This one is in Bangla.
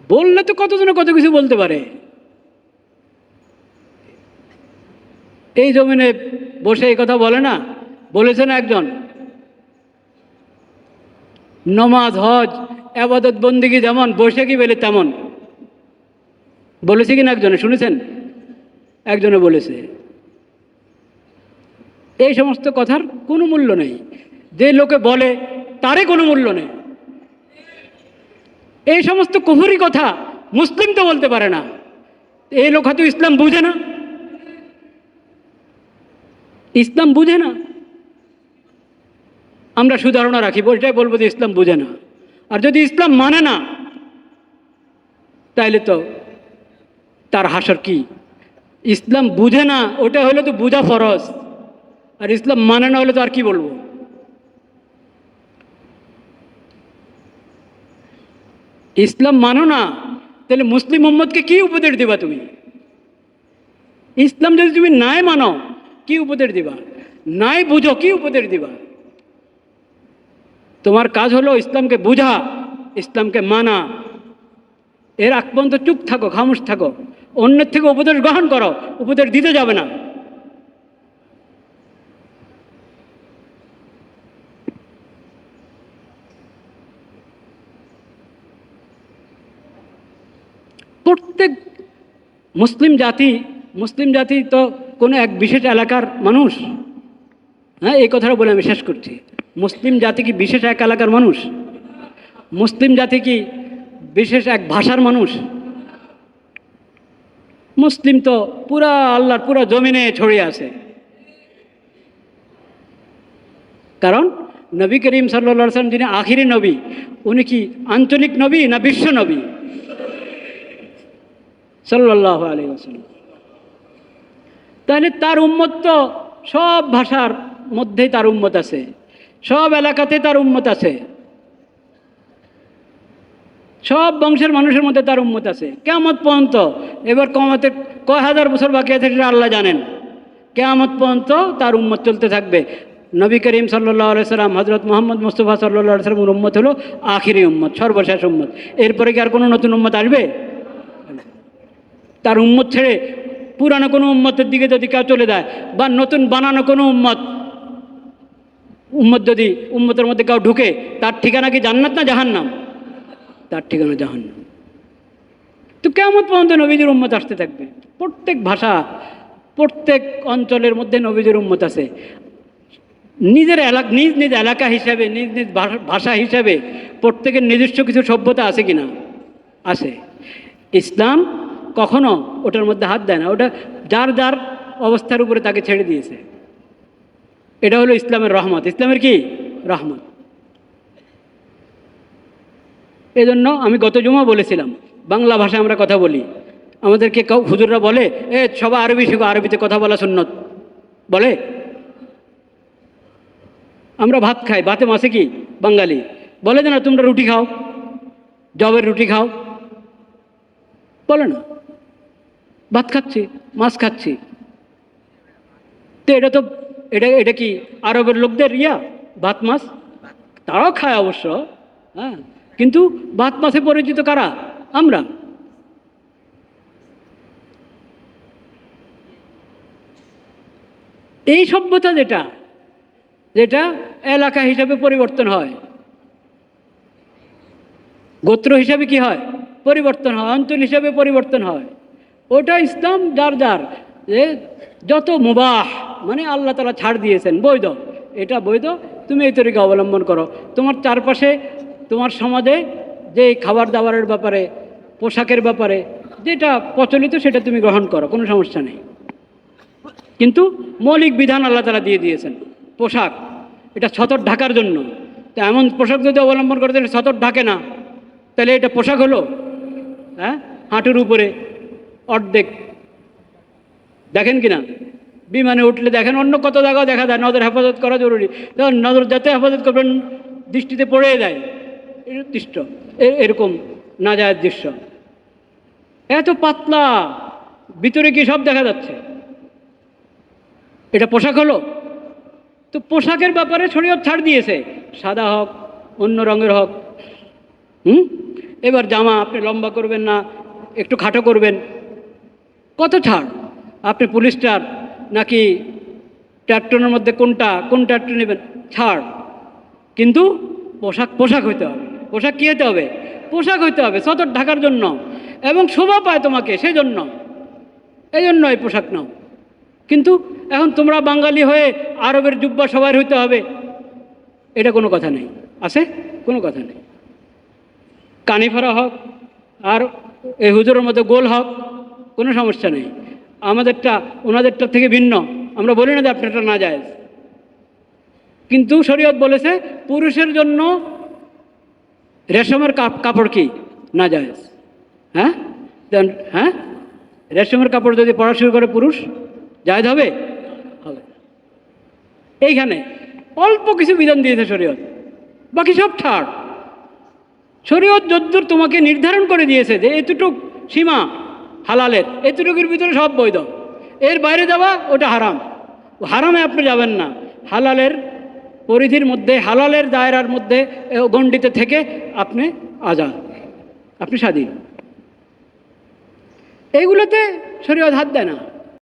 বললে তো কতজনে কত কিছু বলতে পারে। এই জমিনে বসে এই কথা বলে না, বলেছে না একজন, নমাজ হজ আবাদত বন্দিগি যেমন, বসে কি বেলে তেমন। বলেছে কিনা একজনে শুনেছেন? একজনে বলেছে। এই সমস্ত কথার কোনো মূল্য নেই। যে লোকে বলে তারই কোনো মূল্য নেই। এই সমস্ত কুফরি কথা মুসলিম তো বলতে পারে না। এই লোক হয়তো ইসলাম বুঝে না, ইসলাম বুঝে না। আমরা সুধারণা রাখি, এটাই বলবো যে ইসলাম বুঝে না। আর যদি ইসলাম মানে না, তাইলে তো তার হাসর কি? ইসলাম বুঝে না, ওটা হলে তো বুঝা ফরজ। আর ইসলাম মানে না হলে তো আর কি বলবো? ইসলাম মানো না, তাহলে মুসলিম উম্মতকে কি উপদেশ দিবা তুমি? ইসলাম যদি তুমি নাই মানো, কি উপদেশ দিবা? নাই বুঝো, কি উপদেশ দিবা? তোমার কাজ হলো ইসলামকে বুঝা, ইসলামকে মানা। এর আগ পর্যন্ত চুপ থাকো, খামোশ থাকো। অন্যের থেকে উপদেশ গ্রহণ করো, উপদেশ দিতে যাবে না। প্রত্যেক মুসলিম জাতি তো কোনো এক বিশেষ এলাকার মানুষ। হ্যাঁ, এই কথাটা বলে আমি শেষ করছি। মুসলিম জাতি কি বিশেষ এক এলাকার মানুষ? মুসলিম জাতি কি বিশেষ এক ভাষার মানুষ? মুসলিম তো পুরা আল্লাহর পুরা জমিনে ছড়িয়ে আছে। কারণ নবী করিম সাল্লাল্লাহু আলাইহি ওয়াসাল্লাম যিনি আখিরি নবী, উনি কি আঞ্চলিক নবী না বিশ্ব নবী? সাল্লাল্লাহু আলাইহি ওয়াসাল্লাম। তাহলে তার উম্মত তো সব ভাষার মধ্যেই তার উম্মত আছে, সব এলাকাতে তার উম্মত আছে, সব বংশের মানুষের মধ্যে তার উম্মত আছে কিয়ামত পর্যন্ত। এবার কিয়ামতের কয় হাজার বছর বাকি আছে সেটা আল্লাহ জানেন। কিয়ামত পর্যন্ত তার উম্মত চলতে থাকবে। নবী করিম সাল্লাল্লাহু আলাইহি সাল্লাম, হযরত মুহাম্মদ মুস্তাফা সাল্লাল্লাহু আলাইহি সাল্লামের উম্মত হলো আখিরি উম্মত, সর্বশেষ উম্মত। এরপরে কি আর কোনো নতুন উম্মত আসবে? তার উম্মত ছেড়ে পুরানো কোনো উম্মতের দিকে যদি কেউ চলে যায়, বা নতুন বানানো কোনো উম্মত যদি উম্মতের মধ্যে কেউ ঢুকে, তার ঠিকানা কি জান্নাত না জাহান্নাম? তার ঠিকানা জাহান্নাম। তো কিয়ামত পর্যন্ত নবীজির উম্মত আসতে থাকবে। প্রত্যেক ভাষা, প্রত্যেক অঞ্চলের মধ্যে নবীজির উম্মত আছে। নিজ নিজ এলাকা হিসাবে, নিজ নিজ ভাষা হিসাবে প্রত্যেকের নিজস্ব কিছু সভ্যতা আছে কিনা? আছে। ইসলাম কখনো ওটার মধ্যে হাত দেয় না, ওটা যার যার অবস্থার উপরে তাকে ছেড়ে দিয়েছে। এটা হলো ইসলামের রহমত। ইসলামের কি রহমত? এজন্য আমি গত জুমা বলেছিলাম, বাংলা ভাষায় আমরা কথা বলি। আমাদেরকে হুজুররা বলে, সবাই আরবি শিখো, আরবিতে কথা বলা সুন্নত বলে। আমরা ভাত খাই, ভাতে মাছে কি বাঙালি বলে যে না তোমরা রুটি খাও, জবের রুটি খাও, বলে না। ভাত খাচ্ছি, মাছ খাচ্ছি। তো এটা কি আরবের লোকদের ভাত মাছ? তারাও খায় অবশ্য, হ্যাঁ, কিন্তু ভাত মাছে পরিচিত কারা? আমরা। এই সভ্যতা যেটা যেটা এলাকা হিসাবে পরিবর্তন হয়, গোত্র হিসাবে কি হয় পরিবর্তন হয়, অঞ্চল হিসাবে পরিবর্তন হয়, ওটা ইসলাম যার যার যে যত মুবাহ মানে আল্লাহ তাআলা ছাড় দিয়েছেন বৈধ, এটা বৈধ, তুমি এই তরিকা অবলম্বন করো। তোমার চারপাশে তোমার সমাজে যে খাবার দাবারের ব্যাপারে, পোশাকের ব্যাপারে যেটা প্রচলিত সেটা তুমি গ্রহণ করো, কোনো সমস্যা নেই। কিন্তু মৌলিক বিধান আল্লাহ তাআলা দিয়ে দিয়েছেন। পোশাক এটা ছতর ঢাকার জন্য। তো এমন পোশাক যদি অবলম্বন করে তাহলে ছতর ঢাকে না, তাহলে এটা পোশাক হলো? হ্যাঁ, হাঁটুর উপরে অর্ধেক। দেখেন কিনা বিমানে উঠলে দেখেন, অন্য কত জায়গাও দেখা যায়। নজর হেফাজত করা জরুরি, নজর যাতে হেফাজত করবেন দৃষ্টিতে পড়ে যায়, দৃষ্ট এরকম না যায় দৃশ্য। এত পাতলা, ভিতরে কি সব দেখা যাচ্ছে, এটা পোশাক হলো? তো পোশাকের ব্যাপারে শরীয়ত ছাড় দিয়েছে, সাদা হোক অন্য রঙের হোক। এবার জামা আপনি লম্বা করবেন না একটু খাটো করবেন, কত ছাড়। আপনি পুলিশটার নাকি ট্যাট্টনের মধ্যে কোন ট্যাট্টন নেবেন, ছাড়। কিন্তু পোশাক হইতে হবে। পোশাক কী হতে হবে? পোশাক হইতে হবে, সতর ঢাকার জন্য এবং শোভা পায় তোমাকে সেই জন্য, এই জন্য এই পোশাক নাও। কিন্তু এখন তোমরা বাঙালি হয়ে আরবের জুব্বা সবার হইতে হবে, এটা কোনো কথা নেই, আছে কোনো কথা নেই। কানিফারা হক আর এই হুজুরের মধ্যে গোল হক, কোনো সমস্যা নেই। আমাদেরটা ওনাদেরটা থেকে ভিন্ন, আমরা বলি না যে আপনারটা না যায়। কিন্তু শরীয়ত বলেছে পুরুষের জন্য রেশমের কাপড় কি না যায়? হ্যাঁ হ্যাঁ, রেশমের কাপড় যদি পরা শুরু করে পুরুষ, জায়েজ হবে? হবে। এইখানে অল্প কিছু বিধান দিয়েছে শরীয়ত, বাকি সব ছাড়। শরীয়ত যদ্দূর তোমাকে নির্ধারণ করে দিয়েছে যে এতটুক সীমা হালালের, এতটুকুর ভিতরে সব বৈধ, এর বাইরে যাওয়া ওটা হারাম। হারামে আপনি যাবেন না, হালালের পরিধির মধ্যে, হালালের দায়রার মধ্যে গণ্ডিতে থেকে আপনি আজাদ, আপনি স্বাধীন। এইগুলোতে শরীয়ত হাত দেয় না।